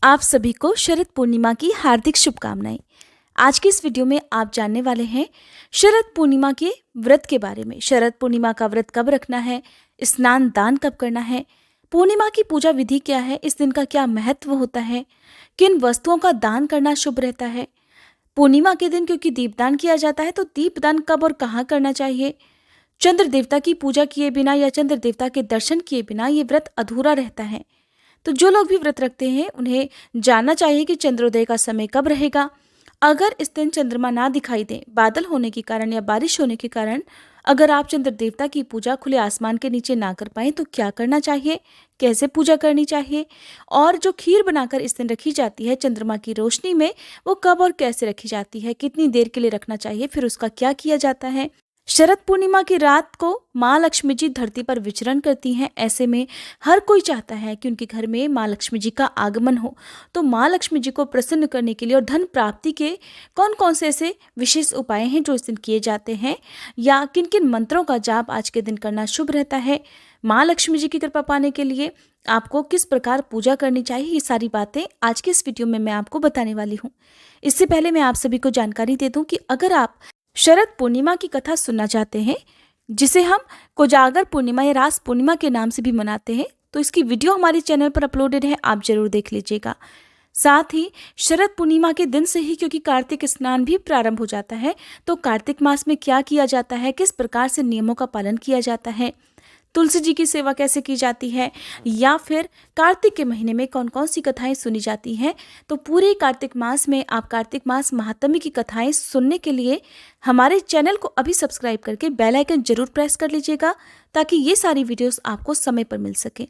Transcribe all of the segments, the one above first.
आप सभी को शरद पूर्णिमा की हार्दिक शुभकामनाएं। आज की इस वीडियो में आप जानने वाले हैं शरद पूर्णिमा के व्रत के बारे में। शरद पूर्णिमा का व्रत कब रखना है, स्नान दान कब करना है, पूर्णिमा की पूजा विधि क्या है, इस दिन का क्या महत्व होता है, किन वस्तुओं का दान करना शुभ रहता है। पूर्णिमा के दिन क्योंकि दीपदान किया जाता है तो दीपदान कब और कहाँ करना चाहिए। चंद्र देवता की पूजा किए बिना या चंद्र देवता के दर्शन किए बिना ये व्रत अधूरा रहता है। तो जो लोग भी व्रत रखते हैं उन्हें जानना चाहिए कि चंद्रोदय का समय कब रहेगा। अगर इस दिन चंद्रमा ना दिखाई दे, बादल होने के कारण या बारिश होने के कारण अगर आप चंद्र देवता की पूजा खुले आसमान के नीचे ना कर पाए तो क्या करना चाहिए, कैसे पूजा करनी चाहिए, और जो खीर बनाकर इस दिन रखी जाती है चंद्रमा की रोशनी में, वो कब और कैसे रखी जाती है, कितनी देर के लिए रखना चाहिए, फिर उसका क्या किया जाता है। शरद पूर्णिमा की रात को माँ लक्ष्मी जी धरती पर विचरण करती हैं। ऐसे में हर कोई चाहता है कि उनके घर में माँ लक्ष्मी जी का आगमन हो। तो माँ लक्ष्मी जी को प्रसन्न करने के लिए और धन प्राप्ति के कौन कौन से ऐसे विशेष उपाय हैं जो इस दिन किए जाते हैं, या किन किन मंत्रों का जाप आज के दिन करना शुभ रहता है, माँ लक्ष्मी जी की कृपा पाने के लिए आपको किस प्रकार पूजा करनी चाहिए, ये सारी बातें आज के इस वीडियो में मैं आपको बताने वाली हूँ। इससे पहले मैं आप सभी को जानकारी दे दूं कि अगर आप शरद पूर्णिमा की कथा सुनना चाहते हैं, जिसे हम कोजागर पूर्णिमा या रास पूर्णिमा के नाम से भी मनाते हैं, तो इसकी वीडियो हमारे चैनल पर अपलोडेड है, आप जरूर देख लीजिएगा। साथ ही शरद पूर्णिमा के दिन से ही क्योंकि कार्तिक स्नान भी प्रारंभ हो जाता है, तो कार्तिक मास में क्या किया जाता है, किस प्रकार से नियमों का पालन किया जाता है, तुलसी जी की सेवा कैसे की जाती है, या फिर कार्तिक के महीने में कौन कौन सी कथाएं सुनी जाती हैं, तो पूरे कार्तिक मास में आप कार्तिक मास महात्म्य की कथाएं सुनने के लिए हमारे चैनल को अभी सब्सक्राइब करके बेल आइकन जरूर प्रेस कर लीजिएगा, ताकि ये सारी वीडियोस आपको समय पर मिल सके।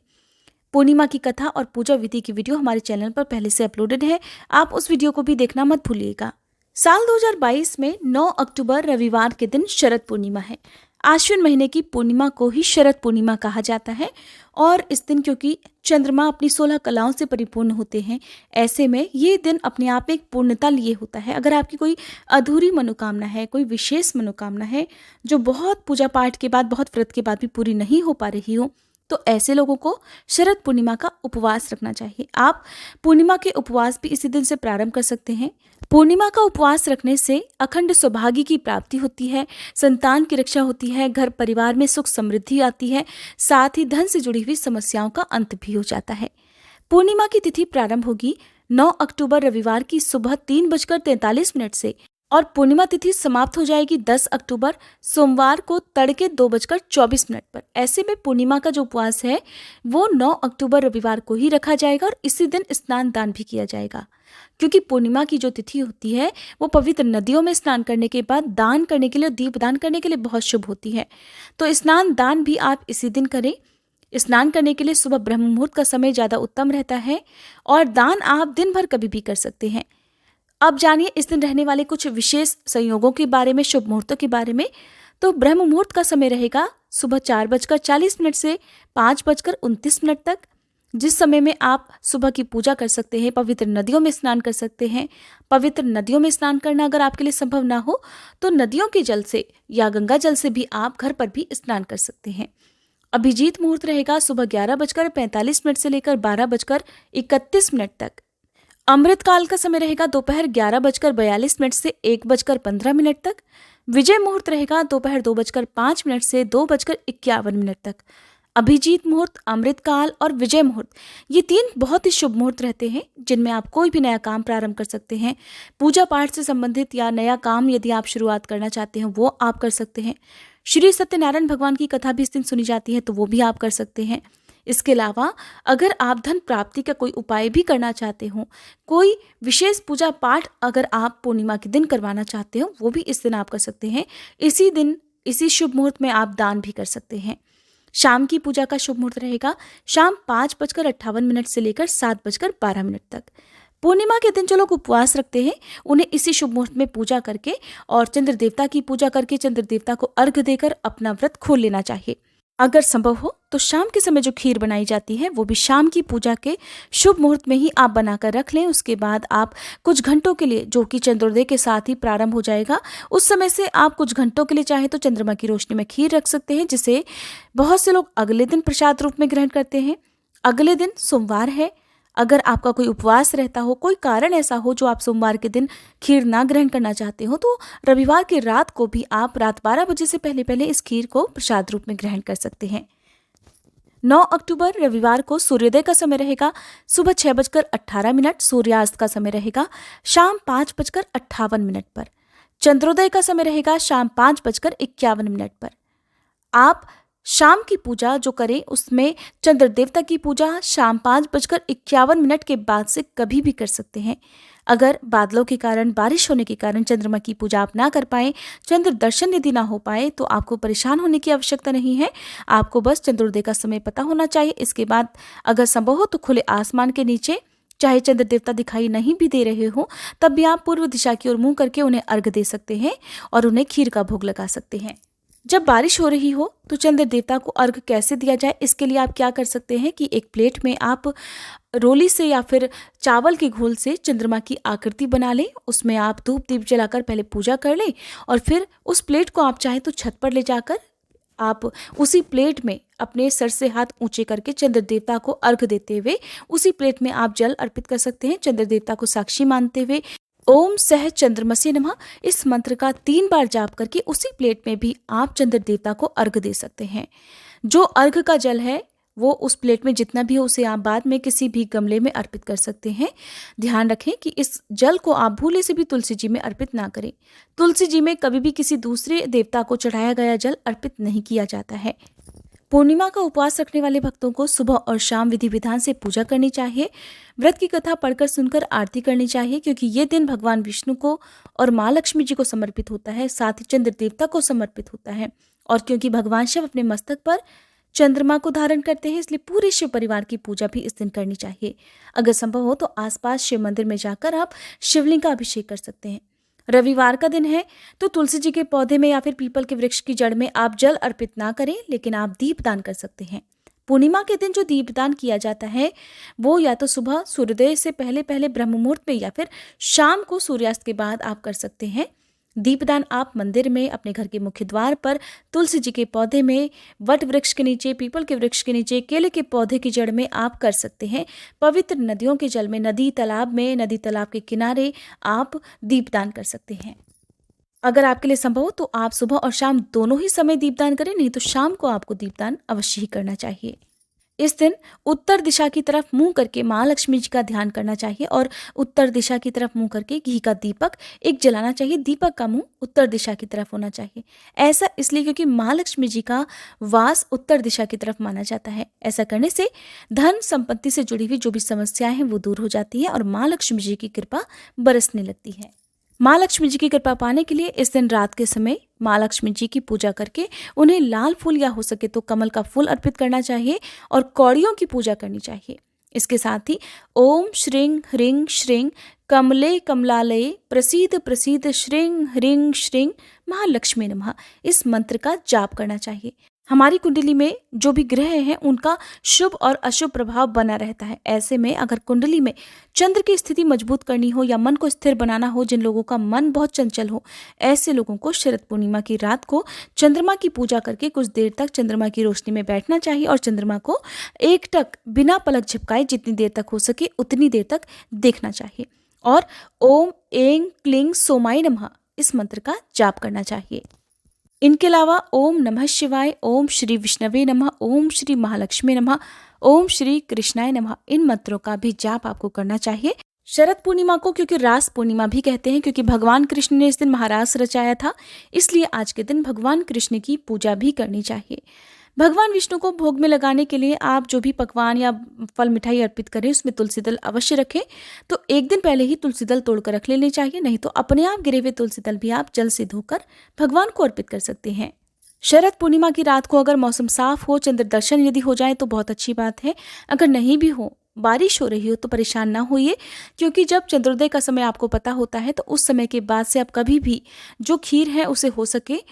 पूर्णिमा की कथा और पूजा विधि की वीडियो हमारे चैनल पर पहले से अपलोडेड है, आप उस वीडियो को भी देखना मत भूलिएगा। साल 2022 में 9 अक्टूबर रविवार के दिन शरद पूर्णिमा है। आश्विन महीने की पूर्णिमा को ही शरद पूर्णिमा कहा जाता है, और इस दिन क्योंकि चंद्रमा अपनी 16 कलाओं से परिपूर्ण होते हैं, ऐसे में ये दिन अपने आप में एक पूर्णता लिए होता है। अगर आपकी कोई अधूरी मनोकामना है, कोई विशेष मनोकामना है जो बहुत पूजा पाठ के बाद, बहुत व्रत के बाद भी पूरी नहीं हो पा रही हो, तो ऐसे लोगों को शरद पूर्णिमा का उपवास रखना चाहिए। आप पूर्णिमा के उपवास भी इसी दिन से प्रारंभ कर सकते हैं। पूर्णिमा का उपवास रखने से अखंड सौभाग्य की प्राप्ति होती है, संतान की रक्षा होती है, घर परिवार में सुख समृद्धि आती है, साथ ही धन से जुड़ी हुई समस्याओं का अंत भी हो जाता है। पूर्णिमा की तिथि प्रारंभ होगी 9 अक्टूबर रविवार की सुबह 3:43 से, और पूर्णिमा तिथि समाप्त हो जाएगी 10 अक्टूबर सोमवार को तड़के 2:24 पर। ऐसे में पूर्णिमा का जो उपवास है वो 9 अक्टूबर रविवार को ही रखा जाएगा, और इसी दिन स्नान दान भी किया जाएगा, क्योंकि पूर्णिमा की जो तिथि होती है वो पवित्र नदियों में स्नान करने के बाद दान करने के लिए, दीप दान करने के लिए बहुत शुभ होती है। तो स्नान दान भी आप इसी दिन करें। स्नान करने के लिए सुबह ब्रह्म मुहूर्त का समय ज़्यादा उत्तम रहता है, और दान आप दिन भर कभी भी कर सकते हैं। अब जानिए इस दिन रहने वाले कुछ विशेष संयोगों के बारे में, शुभ मुहूर्तों के बारे में। तो ब्रह्म मुहूर्त का समय रहेगा सुबह 4:40 से 5:29 तक, जिस समय में आप सुबह की पूजा कर सकते हैं, पवित्र नदियों में स्नान कर सकते हैं। पवित्र नदियों में स्नान करना अगर आपके लिए संभव ना हो तो नदियों के जल से या गंगा जल से भी आप घर पर भी स्नान कर सकते हैं। अभिजीत मुहूर्त रहेगा सुबह 11:45 से लेकर 12:31 तक। अमृतकाल का समय रहेगा दोपहर 11:42 से 1:15 तक। विजय मुहूर्त रहेगा दोपहर 2:05 से 2:51 तक। अभिजीत मुहूर्त, अमृतकाल और विजय मुहूर्त, ये 3 बहुत ही शुभ मुहूर्त रहते हैं, जिनमें आप कोई भी नया काम प्रारंभ कर सकते हैं। पूजा पाठ से संबंधित या नया काम यदि आप शुरुआत करना चाहते हैं वो आप कर सकते हैं। श्री सत्यनारायण भगवान की कथा भी इस दिन सुनी जाती है, तो वो भी आप कर सकते हैं। इसके अलावा अगर आप धन प्राप्ति का कोई उपाय भी करना चाहते हो, कोई विशेष पूजा पाठ अगर आप पूर्णिमा के दिन करवाना चाहते हो, वो भी इस दिन आप कर सकते हैं। इसी दिन, इसी शुभ मुहूर्त में आप दान भी कर सकते हैं। शाम की पूजा का शुभ मुहूर्त रहेगा शाम 5:58 से लेकर 7:12 तक। पूर्णिमा के दिन जो लोग उपवास रखते हैं उन्हें इसी शुभ मुहूर्त में पूजा करके और चंद्र देवता की पूजा करके चंद्र देवता को अर्घ्य देकर अपना व्रत खोल लेना चाहिए। अगर संभव हो तो शाम के समय जो खीर बनाई जाती है वो भी शाम की पूजा के शुभ मुहूर्त में ही आप बनाकर रख लें। उसके बाद आप कुछ घंटों के लिए, जो कि चंद्रोदय के साथ ही प्रारंभ हो जाएगा, उस समय से आप कुछ घंटों के लिए चाहे तो चंद्रमा की रोशनी में खीर रख सकते हैं, जिसे बहुत से लोग अगले दिन प्रसाद रूप में ग्रहण करते हैं। अगले दिन सोमवार है, अगर आपका कोई उपवास रहता हो, कोई कारण ऐसा हो जो आप सोमवार के दिन खीर ना ग्रहण करना चाहते हो, तो रविवार की रात को भी आप रात 12 बजे से पहले पहले इस खीर को प्रसाद रूप में ग्रहण कर सकते हैं। 9 अक्टूबर रविवार को सूर्योदय का समय रहेगा सुबह 6:18, सूर्यास्त का समय रहेगा शाम 5:58 पर। चंद्रोदय का समय रहेगा शाम 5:51 पर। आप शाम की पूजा जो करें उसमें चंद्र देवता की पूजा शाम 5:51 के बाद से कभी भी कर सकते हैं। अगर बादलों के कारण, बारिश होने के कारण चंद्रमा की पूजा आप ना कर पाए, चंद्र दर्शन यदि ना हो पाए, तो आपको परेशान होने की आवश्यकता नहीं है। आपको बस चंद्रोदय का समय पता होना चाहिए। इसके बाद अगर संभव हो तो खुले आसमान के नीचे, चाहे चंद्र देवता दिखाई नहीं भी दे रहे हो, तब भी आप पूर्व दिशा की ओर मुंह करके उन्हें अर्घ्य दे सकते हैं और उन्हें खीर का भोग लगा सकते हैं। जब बारिश हो रही हो तो चंद्र देवता को अर्घ्य कैसे दिया जाए, इसके लिए आप क्या कर सकते हैं कि एक प्लेट में आप रोली से या फिर चावल के घोल से चंद्रमा की आकृति बना लें। उसमें आप धूप दीप जलाकर पहले पूजा कर लें और फिर उस प्लेट को आप चाहे तो छत पर ले जाकर आप उसी प्लेट में अपने सर से हाथ ऊंचे करके चंद्र देवता को अर्घ्य देते हुए उसी प्लेट में आप जल अर्पित कर सकते हैं। चंद्र देवता को साक्षी मानते हुए ओम सह चंद्रमसे नमः इस मंत्र का 3 बार जाप करके उसी प्लेट में भी आप चंद्र देवता को अर्घ्य दे सकते हैं। जो अर्घ्य का जल है वो उस प्लेट में जितना भी हो उसे आप बाद में किसी भी गमले में अर्पित कर सकते हैं। ध्यान रखें कि इस जल को आप भूले से भी तुलसी जी में अर्पित ना करें। तुलसी जी में कभी भी किसी दूसरे देवता को चढ़ाया गया जल अर्पित नहीं किया जाता है। पूर्णिमा का उपवास रखने वाले भक्तों को सुबह और शाम विधि विधान से पूजा करनी चाहिए। व्रत की कथा पढ़कर सुनकर आरती करनी चाहिए, क्योंकि ये दिन भगवान विष्णु को और माँ लक्ष्मी जी को समर्पित होता है, साथ ही चंद्र देवता को समर्पित होता है। और क्योंकि भगवान शिव अपने मस्तक पर चंद्रमा को धारण करते हैं, इसलिए पूरे शिव परिवार की पूजा भी इस दिन करनी चाहिए। अगर संभव हो तो आसपास शिव मंदिर में जाकर आप शिवलिंग का अभिषेक कर सकते हैं। रविवार का दिन है तो तुलसी जी के पौधे में या फिर पीपल के वृक्ष की जड़ में आप जल अर्पित ना करें, लेकिन आप दीप दान कर सकते हैं। पूर्णिमा के दिन जो दीपदान किया जाता है वो या तो सुबह सूर्योदय से पहले पहले ब्रह्म मुहूर्त में या फिर शाम को सूर्यास्त के बाद आप कर सकते हैं। दीपदान आप मंदिर में, अपने घर के मुख्य द्वार पर, तुलसी जी के पौधे में, वट वृक्ष के नीचे, पीपल के वृक्ष के नीचे, केले के पौधे की जड़ में आप कर सकते हैं। पवित्र नदियों के जल में, नदी तालाब में, नदी तालाब के किनारे आप दीपदान कर सकते हैं। अगर आपके लिए संभव हो तो आप सुबह और शाम दोनों ही समय दीपदान करें, नहीं तो शाम को आपको दीपदान अवश्य ही करना चाहिए। इस दिन उत्तर दिशा की तरफ मुंह करके माँ लक्ष्मी जी का ध्यान करना चाहिए और उत्तर दिशा की तरफ मुंह करके घी का दीपक एक जलाना चाहिए। दीपक का मुंह उत्तर दिशा की तरफ होना चाहिए। ऐसा इसलिए क्योंकि माँ लक्ष्मी जी का वास उत्तर दिशा की तरफ माना जाता है। ऐसा करने से धन संपत्ति से जुड़ी हुई जो भी समस्याएं हैं वो दूर हो जाती है और माँ लक्ष्मी जी की कृपा बरसने लगती है। माँ लक्ष्मी जी की कृपा पाने के लिए इस दिन रात के समय माँ लक्ष्मी जी की पूजा करके उन्हें लाल फूल या हो सके तो कमल का फूल अर्पित करना चाहिए और कौड़ियों की पूजा करनी चाहिए। इसके साथ ही ओम श्रीं ह्रीं श्रीं कमले कमलालये प्रसीद प्रसीद श्रीं ह्रीं श्रीं महालक्ष्मी नमः इस मंत्र का जाप करना चाहिए। हमारी कुंडली में जो भी ग्रह हैं उनका शुभ और अशुभ प्रभाव बना रहता है। ऐसे में अगर कुंडली में चंद्र की स्थिति मजबूत करनी हो या मन को स्थिर बनाना हो, जिन लोगों का मन बहुत चंचल हो, ऐसे लोगों को शरद पूर्णिमा की रात को चंद्रमा की पूजा करके कुछ देर तक चंद्रमा की रोशनी में बैठना चाहिए और चंद्रमा को एकटक बिना पलक झपकाए जितनी देर तक हो सके उतनी देर तक देखना चाहिए और ओम ऐं क्लीं सोमाय नमः इस मंत्र का जाप करना चाहिए। इनके अलावा ओम नमः शिवाय, ओम श्री विष्णवे नमः, ओम श्री महालक्ष्मी नमः, ओम श्री कृष्णाय नमः इन मंत्रों का भी जाप आपको करना चाहिए। शरद पूर्णिमा को क्योंकि रास पूर्णिमा भी कहते हैं, क्योंकि भगवान कृष्ण ने इस दिन महारास रचाया था, इसलिए आज के दिन भगवान कृष्ण की पूजा भी करनी चाहिए। भगवान विष्णु को भोग में लगाने के लिए आप जो भी पकवान या फल मिठाई अर्पित करें उसमें तुलसी दल अवश्य रखें। तो एक दिन पहले ही तुलसी दल तोड़कर रख लेने चाहिए, नहीं तो अपने आप गिरे हुए तुलसी दल भी आप जल से धोकर भगवान को अर्पित कर सकते हैं। शरद पूर्णिमा की रात को अगर मौसम साफ हो, चंद्र दर्शन यदि हो जाए तो बहुत अच्छी बात है। अगर नहीं भी हो, बारिश हो रही हो तो परेशान ना होइए, क्योंकि जब चंद्रोदय का समय आपको पता होता है तो उस समय के बाद से आप कभी भी जो खीर है उसे हो सके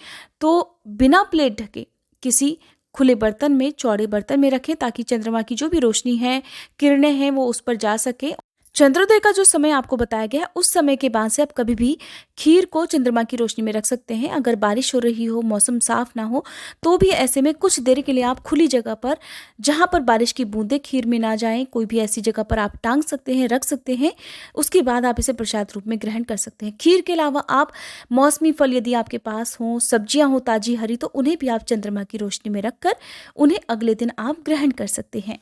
तो बिना प्लेट ढके किसी खुले बर्तन में, चौड़े बर्तन में रखें, ताकि चंद्रमा की जो भी रोशनी है, किरणें हैं, वो उस पर जा सके। चंद्रोदय का जो समय आपको बताया गया है, उस समय के बाद से आप कभी भी खीर को चंद्रमा की रोशनी में रख सकते हैं। अगर बारिश हो रही हो, मौसम साफ ना हो, तो भी ऐसे में कुछ देर के लिए आप खुली जगह पर, जहाँ पर बारिश की बूंदें खीर में ना जाएं, कोई भी ऐसी जगह पर आप टांग सकते हैं, रख सकते हैं। उसके बाद आप इसे प्रसाद रूप में ग्रहण कर सकते हैं। खीर के अलावा आप मौसमी फल यदि आपके पास हों, सब्जियां हो ताजी हरी, तो उन्हें भी आप चंद्रमा की रोशनी में रखकर उन्हें अगले दिन आप ग्रहण कर सकते हैं।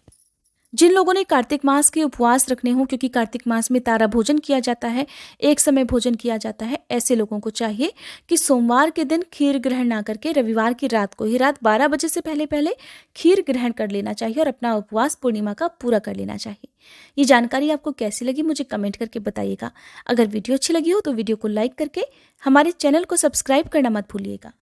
जिन लोगों ने कार्तिक मास के उपवास रखने हों, क्योंकि कार्तिक मास में तारा भोजन किया जाता है, एक समय भोजन किया जाता है, ऐसे लोगों को चाहिए कि सोमवार के दिन खीर ग्रहण ना करके रविवार की रात को ही, रात 12 बजे से पहले पहले खीर ग्रहण कर लेना चाहिए और अपना उपवास पूर्णिमा का पूरा कर लेना चाहिए। ये जानकारी आपको कैसी लगी मुझे कमेंट करके बताइएगा। अगर वीडियो अच्छी लगी हो तो वीडियो को लाइक करके हमारे चैनल को सब्सक्राइब करना मत भूलिएगा।